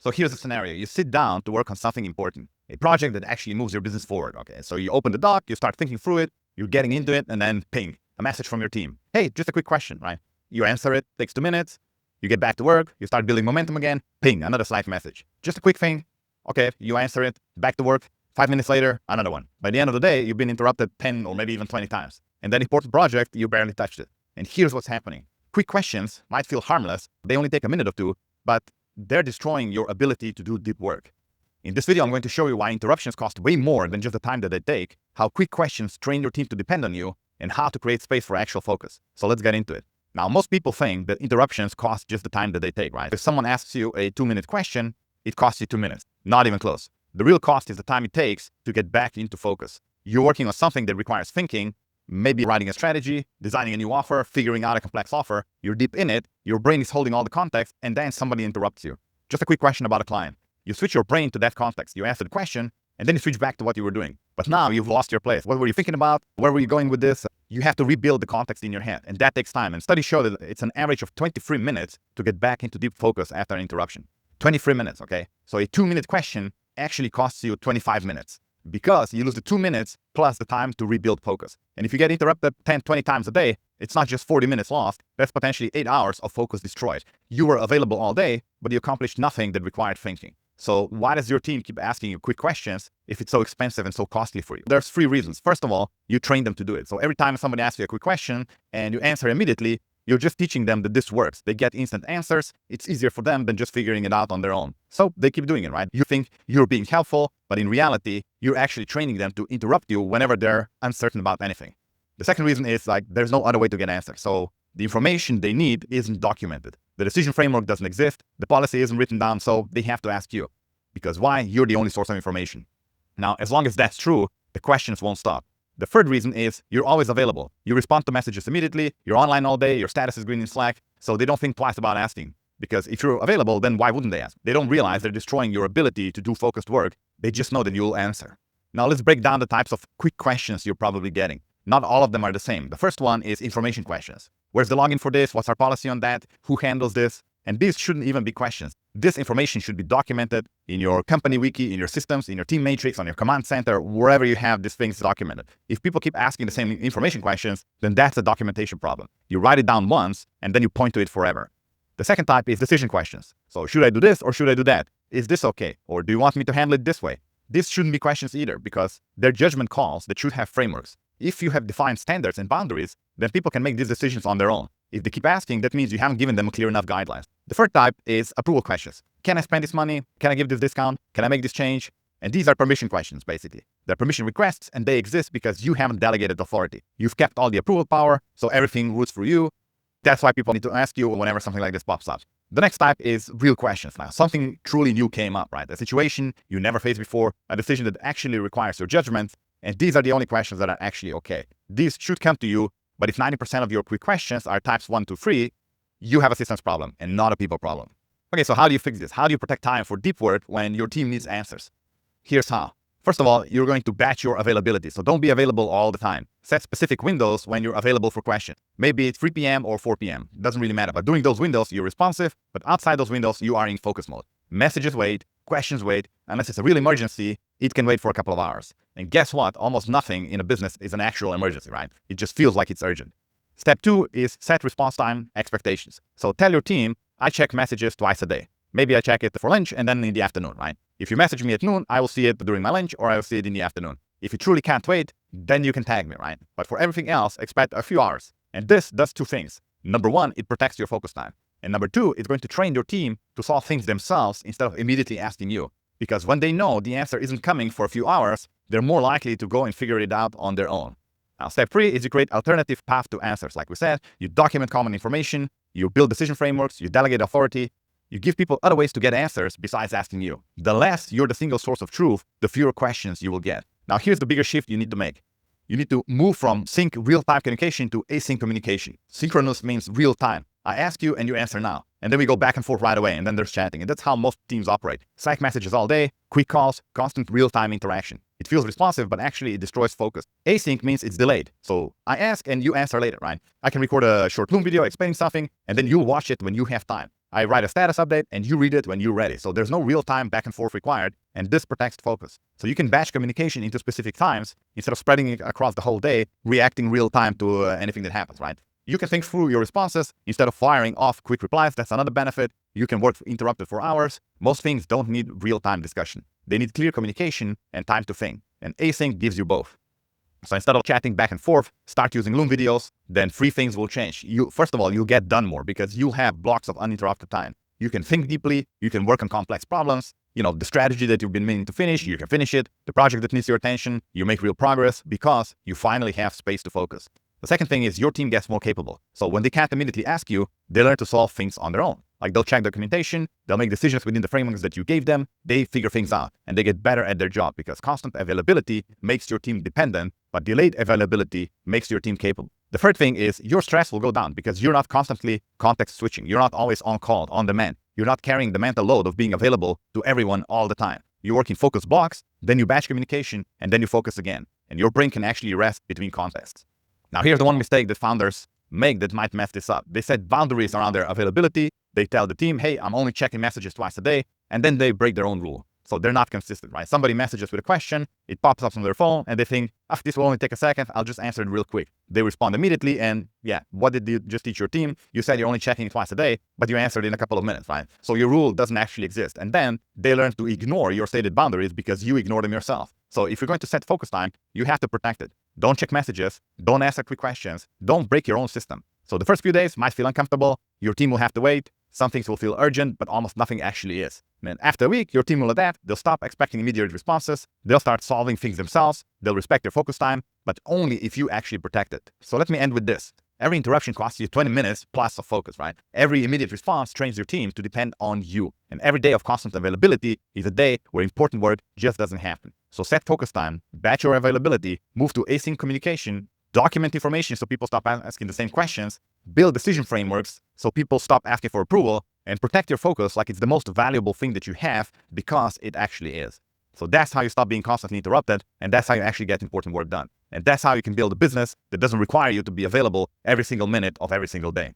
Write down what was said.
So here's the scenario. You sit down to work on something important, a project that actually moves your business forward. Okay, so you open the doc, you start thinking through it, you're getting into it, and then ping, a message from your team. Hey, just a quick question, right? You answer it, takes 2 minutes, you get back to work, you start building momentum again, ping, another Slack message. Just a quick thing. Okay, you answer it, back to work, 5 minutes later, another one. By the end of the day, you've been interrupted 10 or maybe even 20 times. And that important project, you barely touched it. And here's what's happening. Quick questions might feel harmless. They only take a minute or two, but they're destroying your ability to do deep work. In this video, I'm going to show you why interruptions cost way more than just the time that they take, how quick questions train your team to depend on you, and how to create space for actual focus. So let's get into it. Now, most people think that interruptions cost just the time that they take, right? If someone asks you a 2-minute question, it costs you 2 minutes. Not even close. The real cost is the time it takes to get back into focus. You're working on something that requires thinking, maybe writing a strategy, designing a new offer, figuring out a complex offer. You're deep in it, your brain is holding all the context, and then somebody interrupts you. Just a quick question about a client. You switch your brain to that context. You answer the question, and then you switch back to what you were doing. But now you've lost your place. What were you thinking about? Where were you going with this? You have to rebuild the context in your head, and that takes time. And studies show that it's an average of 23 minutes to get back into deep focus after an interruption. 23 minutes, okay? So a 2-minute question actually costs you 25 minutes because you lose the 2 minutes plus the time to rebuild focus. And if you get interrupted 10, 20 times a day, it's not just 40 minutes lost, that's potentially 8 hours of focus destroyed. You were available all day, but you accomplished nothing that required thinking. So why does your team keep asking you quick questions if it's so expensive and so costly for you? There's 3 reasons. First of all, you train them to do it. So every time somebody asks you a quick question and you answer immediately, you're just teaching them that this works. They get instant answers. It's easier for them than just figuring it out on their own. So they keep doing it, right? You think you're being helpful, but in reality, you're actually training them to interrupt you whenever they're uncertain about anything. The second reason is there's no other way to get answers. So the information they need isn't documented. The decision framework doesn't exist. The policy isn't written down, so they have to ask you. Because why? You're the only source of information. Now, as long as that's true, the questions won't stop. The third reason is you're always available. You respond to messages immediately, you're online all day, your status is green in Slack, so they don't think twice about asking. Because if you're available, then why wouldn't they ask? They don't realize they're destroying your ability to do focused work. They just know that you'll answer. Now let's break down the types of quick questions you're probably getting. Not all of them are the same. The first one is information questions. Where's the login for this? What's our policy on that? Who handles this? And these shouldn't even be questions. This information should be documented in your company wiki, in your systems, in your team matrix, on your command center, wherever you have these things documented. If people keep asking the same information questions, then that's a documentation problem. You write it down once, and then you point to it forever. The second type is decision questions. So should I do this or should I do that? Is this okay? Or do you want me to handle it this way? These shouldn't be questions either because they're judgment calls that should have frameworks. If you have defined standards and boundaries, then people can make these decisions on their own. If they keep asking, that means you haven't given them clear enough guidelines. The third type is approval questions. Can I spend this money? Can I give this discount? Can I make this change? And these are permission questions, basically. They're permission requests, and they exist because you haven't delegated authority. You've kept all the approval power, so everything routes through you. That's why people need to ask you whenever something like this pops up. The next type is real questions. Now, something truly new came up, right? A situation you never faced before, a decision that actually requires your judgment, and these are the only questions that are actually okay. These should come to you, but if 90% of your quick questions are types 1 to 3, you have a systems problem and not a people problem. Okay, so how do you fix this? How do you protect time for deep work when your team needs answers? Here's how. First of all, you're going to batch your availability. So don't be available all the time. Set specific windows when you're available for questions. Maybe it's 3 p.m. or 4 p.m. Doesn't really matter. But during those windows, you're responsive. But outside those windows, you are in focus mode. Messages wait, questions wait. Unless it's a real emergency, it can wait for a couple of hours. And guess what? Almost nothing in a business is an actual emergency, right? It just feels like it's urgent. Step 2 is set response time expectations. So tell your team, I check messages twice a day. Maybe I check it for lunch and then in the afternoon, right? If you message me at noon, I will see it during my lunch or I will see it in the afternoon. If you truly can't wait, then you can tag me, right? But for everything else, expect a few hours. And this does 2 things. Number 1, it protects your focus time. And number 2, it's going to train your team to solve things themselves instead of immediately asking you. Because when they know the answer isn't coming for a few hours, they're more likely to go and figure it out on their own. Now, step 3 is you create alternative path to answers. Like we said, you document common information, you build decision frameworks, you delegate authority, you give people other ways to get answers besides asking you. The less you're the single source of truth, the fewer questions you will get. Now, here's the bigger shift you need to make. You need to move from sync real-time communication to async communication. Synchronous means real time. I ask you and you answer now. And then we go back and forth right away, and then there's chatting. And that's how most teams operate. Slack messages all day, quick calls, constant real-time interaction. It feels responsive, but actually it destroys focus. Async means it's delayed. So I ask and you answer later, right? I can record a short Loom video explaining something, and then you'll watch it when you have time. I write a status update and you read it when you're ready. So there's no real-time back and forth required, and this protects focus. So you can batch communication into specific times instead of spreading it across the whole day, reacting real-time to anything that happens, right? You can think through your responses instead of firing off quick replies. That's another benefit. You can work interrupted for hours. Most things don't need real-time discussion. They need clear communication and time to think. And async gives you both. So instead of chatting back and forth, start using Loom videos, then three things will change. First of all, you'll get done more because you'll have blocks of uninterrupted time. You can think deeply, you can work on complex problems, the strategy that you've been meaning to finish, you can finish it. The project that needs your attention, you make real progress because you finally have space to focus. The second thing is your team gets more capable. So when they can't immediately ask you, they learn to solve things on their own. Like they'll check documentation, they'll make decisions within the frameworks that you gave them, they figure things out, and they get better at their job because constant availability makes your team dependent, but delayed availability makes your team capable. The third thing is your stress will go down because you're not constantly context switching. You're not always on call, on demand. You're not carrying the mental load of being available to everyone all the time. You work in focus blocks, then you batch communication, and then you focus again. And your brain can actually rest between contexts. Now, here's the one mistake that founders make that might mess this up. They set boundaries around their availability. They tell the team, hey, I'm only checking messages twice a day. And then they break their own rule. So they're not consistent, right? Somebody messages with a question, it pops up on their phone, and they think, this will only take a second. I'll just answer it real quick. They respond immediately. And yeah, what did you just teach your team? You said you're only checking it twice a day, but you answered in a couple of minutes, right? So your rule doesn't actually exist. And then they learn to ignore your stated boundaries because you ignore them yourself. So if you're going to set focus time, you have to protect it. Don't check messages. Don't answer quick questions. Don't break your own system. So the first few days might feel uncomfortable. Your team will have to wait. Some things will feel urgent, but almost nothing actually is. And then after a week, your team will adapt. They'll stop expecting immediate responses. They'll start solving things themselves. They'll respect their focus time, but only if you actually protect it. So let me end with this. Every interruption costs you 20 minutes plus of focus, right? Every immediate response trains your team to depend on you. And every day of constant availability is a day where important work just doesn't happen. So set focus time, batch your availability, move to async communication, document information so people stop asking the same questions, build decision frameworks so people stop asking for approval, and protect your focus like it's the most valuable thing that you have because it actually is. So that's how you stop being constantly interrupted, and that's how you actually get important work done. And that's how you can build a business that doesn't require you to be available every single minute of every single day.